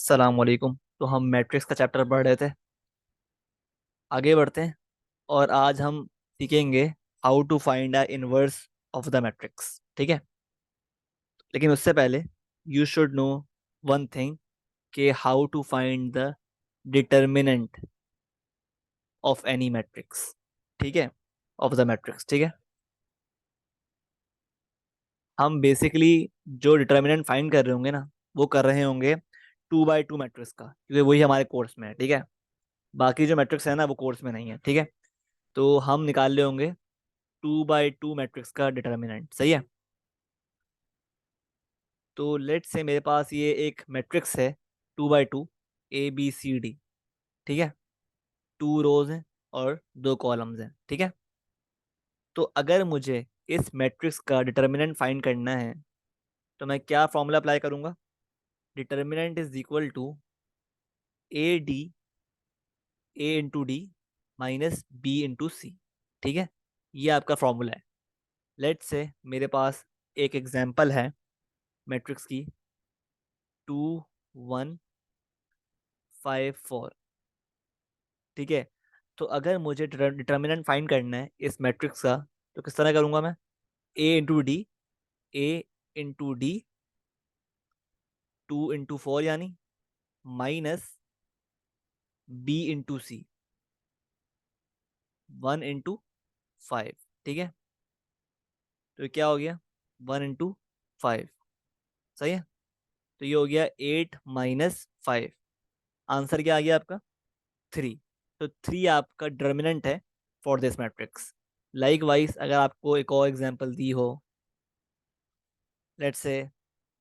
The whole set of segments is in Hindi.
सलामकुम। तो हम मैट्रिक्स का चैप्टर पढ़ रहे थे, आगे बढ़ते हैं। और आज हम सीखेंगे how to find a inverse of the matrix. ठीक है, लेकिन उससे पहले you should know one thing, कि how to find the determinant of any matrix. ठीक है, ऑफ द मैट्रिक्स। ठीक है, हम बेसिकली जो डिटर्मिनेंट फाइंड कर रहे होंगे ना, वो कर रहे होंगे 2x2 मैट्रिक्स का, क्योंकि वही हमारे कोर्स में है। ठीक है, बाकी जो मैट्रिक्स है ना, वो कोर्स में नहीं है। ठीक है, तो हम निकाल ले होंगे 2x2 मैट्रिक्स का डिटर्मिनेंट। सही है, तो लेट से मेरे पास ये एक मैट्रिक्स है 2x2, ABCD। ठीक है, 2 रोज हैं और 2 कॉलम्स हैं। ठीक है, तो अगर मुझे इस मैट्रिक्स का डिटर्मिनेंट फाइंड करना है, तो मैं क्या फॉर्मूला अप्लाई करूंगा? Determinant is equal to A into D minus B into C। ठीक है, ये आपका फॉर्मूला है। लेट से मेरे पास एक एग्जांपल है मैट्रिक्स की, 2 1 5 4। ठीक है, तो अगर मुझे डिटर्मिनेंट फाइंड करना है इस मैट्रिक्स का, तो किस तरह करूंगा मैं? A into D, A into D, 2 into 4 यानी minus B into C, 1 into 5। ठीक है, तो ये क्या हो गया? 1 इंटू 5। सही है, तो ये हो गया 8 - 5। आंसर क्या आ गया आपका? 3। तो 3 आपका डिटर्मिनेंट है for this matrix. Like wise अगर आपको एक और एग्जांपल दी हो, लेट्स से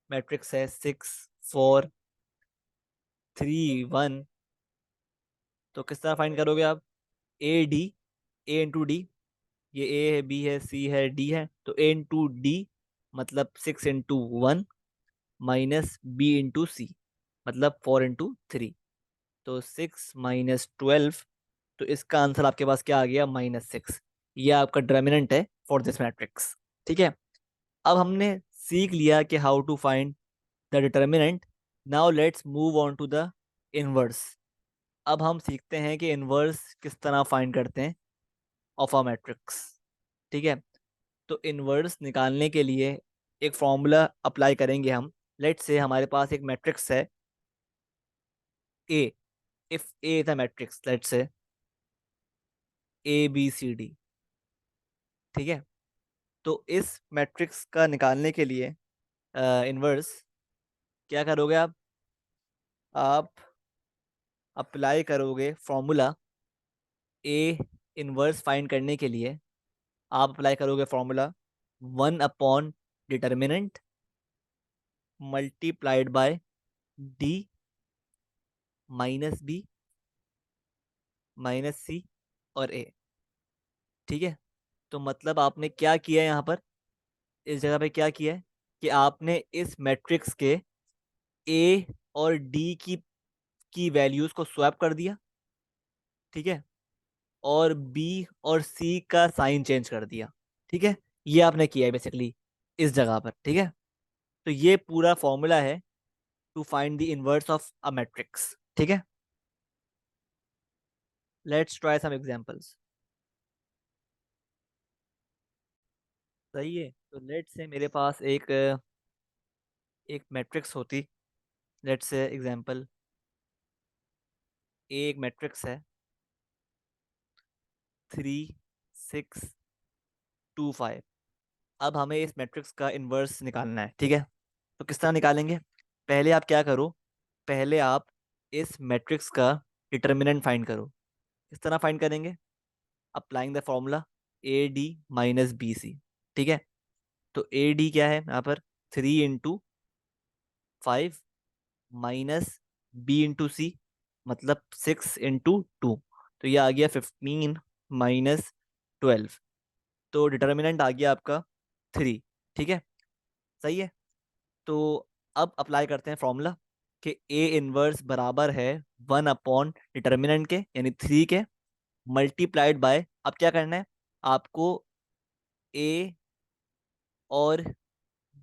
मैट्रिक्स है 6 4 3 1, तो किस तरह फाइंड करोगे आप? A D, A into D, ये A है, B है, C है, D है, तो A इंटू डी मतलब 6 into 1 minus B into C मतलब 4 इंटू 3, तो 6 - 12। तो इसका आंसर आपके पास क्या आ गया? -6। ये आपका डिटर्मिनेंट है फॉर दिस मैट्रिक्स। ठीक है, अब हमने सीख लिया कि how to find the determinant. Now let's move on to the inverse. अब हम सीखते हैं कि इनवर्स किस तरह फाइंड करते हैं ऑफ अ मैट्रिक्स। ठीक है, तो इनवर्स निकालने के लिए एक फॉर्मूला अप्लाई करेंगे हम। लेट्स से हमारे पास एक मैट्रिक्स है A. If A is a matrix, let's say ABCD। ठीक है, तो इस मैट्रिक्स का निकालने के लिए इनवर्स क्या करोगे आप अप्लाई करोगे फॉर्मूला। ए इनवर्स फाइंड करने के लिए आप अप्लाई करोगे formula one by determinant multiplied by D माइनस B माइनस C और A। ठीक है, तो मतलब आपने क्या किया है यहाँ पर, इस जगह पे क्या किया है कि आपने इस मैट्रिक्स के A और D की वैल्यूज को स्वैप कर दिया। ठीक है, और बी और सी का साइन चेंज कर दिया। ठीक है, ये आपने किया है बेसिकली इस जगह पर। ठीक है, तो ये पूरा फॉर्मूला है to find the inverse of a matrix. ठीक है, लेट्स ट्राई सम एग्जांपल्स। सही है, तो लेट्स से मेरे पास एक मैट्रिक्स होती। लेट्स से एग्जांपल एक मैट्रिक्स है 3 6 2 5। अब हमें इस मैट्रिक्स का इनवर्स निकालना है। ठीक है, तो किस तरह निकालेंगे? पहले आप क्या करो, पहले आप इस मैट्रिक्स का डिटर्मिनेंट फाइंड करो। किस तरह फाइंड करेंगे? Applying the formula AD - BC। ठीक है, तो AD क्या है यहाँ पर? 3 into 5 minus B into C मतलब 6 इंटू 2, तो ये आ गया 15 - 12। तो डिटर्मिनेंट आ गया आपका 3। ठीक है, सही है, तो अब अप्लाई करते हैं फॉर्मूला कि A इनवर्स बराबर है 1/डिटर्मिनेंट के यानी 3 के, मल्टीप्लाइड बाय, अब क्या करना है आपको? A और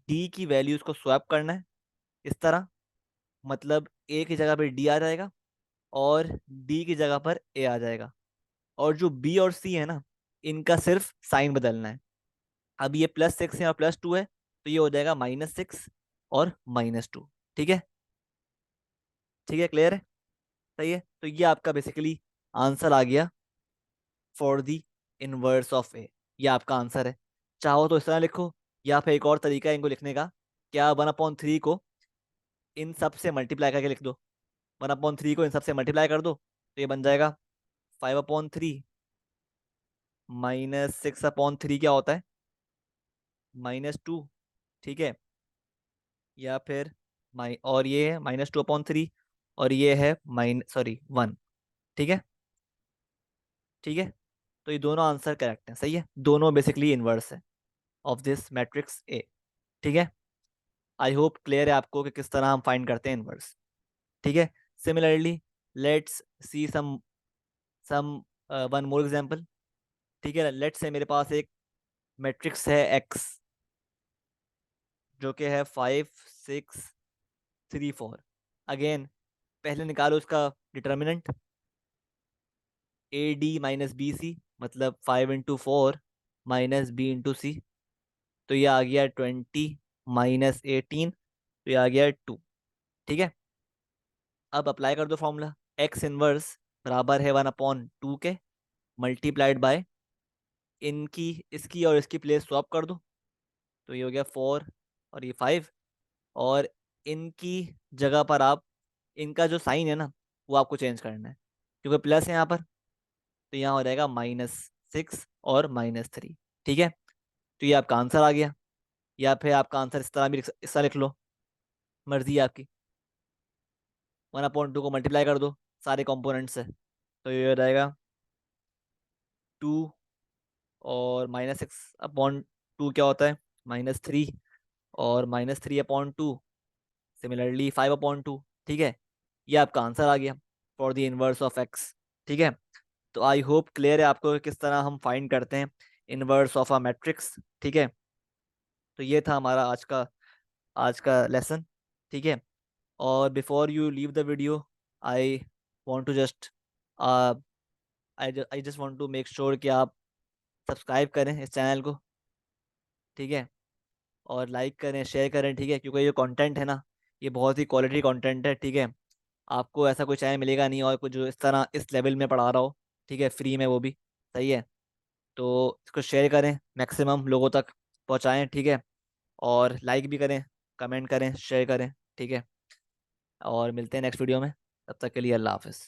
D की वैल्यूज को स्वैप करना है इस तरह, मतलब ए की जगह पे डी आ जाएगा और डी की जगह पर ए आ जाएगा। और जो बी और सी है ना, इनका सिर्फ साइन बदलना है। अब ये +6 है और +2 है, तो ये हो जाएगा -6 और -2। ठीक है, ठीक है, क्लियर है, सही है। तो ये आपका बेसिकली आंसर आ गया फॉर द इनवर्स ऑफ ए। ये आपका आंसर है। चाहो तो इस तरह लिखो, या फिर एक और तरीका है इनको लिखने का, क्या 1/3 को इन सब से मल्टीप्लाई करके लिख दो। 1/3 को इन सब से मल्टीप्लाई कर दो तो ये बन जाएगा 5/3 -6/3 क्या होता है, -2। ठीक है, या फिर और ये है -2/3 और ये है सॉरी 1। ठीक है, ठीक है। तो ये दोनों आंसर करेक्ट है, सही है, दोनों बेसिकली इनवर्स है ऑफ दिस मैट्रिक्स ए। ठीक है, आई होप क्लियर है आपको कि किस तरह हम फाइंड करते हैं इनवर्स। ठीक है, similarly let's see some one more example. ठीक है, लेट्स से मेरे पास एक मैट्रिक्स है एक्स, जो कि है 5 6 3 4। अगेन पहले निकालो इसका determinant, A D -B C, मतलब 5 × 4 -B × C। तो ये आ गया 20 -18, तो ये आ गया 2। ठीक है, अब अप्लाई कर दो फॉर्मूला। एक्स इनवर्स बराबर है 1/2 के, मल्टीप्लाइड बाय इनकी, इसकी और इसकी प्लेस स्वैप कर दो। तो ये हो गया 4 और ये 5। और इनकी जगह पर आप, इनका जो साइन है ना, वो आपको चेंज करना है, क्योंकि प्लस है यहाँ पर, तो यहाँ हो जाएगा -6 और -3। ठीक है, तो ये आपका आंसर आ गया। या फिर आपका आंसर इस तरह भी इस तरह लिख लो, मर्जी है आपकी। 1/2 को मल्टीप्लाई कर दो सारे कंपोनेंट से, तो ये हो जाएगा 2 और -6/2 क्या होता है, -3, और -3/2 सिमिलरली 5/2। ठीक है, ये आपका आंसर आ गया for the inverse of x. ठीक है, तो आई होप क्लियर है आपको कि किस तरह हम फाइंड करते हैं इनवर्स ऑफ अ मैट्रिक्स। ठीक है, तो ये था हमारा आज का लेसन। ठीक है, और before you leave the video, I want to just I just want to make sure कि आप सब्सक्राइब करें इस चैनल को। ठीक है, और लाइक करें, शेयर करें। ठीक है, क्योंकि ये कंटेंट है ना, ये बहुत ही क्वालिटी कंटेंट है। ठीक है, आपको ऐसा कोई चैनल मिलेगा नहीं और कुछ जो इस तरह इस लेवल में पढ़ा रहा हो, ठीक है, फ्री में, वो भी सही है। तो इसको शेयर करें, मैक्सिमम लोगों तक पहुंचाएं। ठीक है, और लाइक भी करें, कमेंट करें, शेयर करें। ठीक है, और मिलते हैं नेक्स्ट वीडियो में। तब तक के लिए अल्लाह हाफिज़।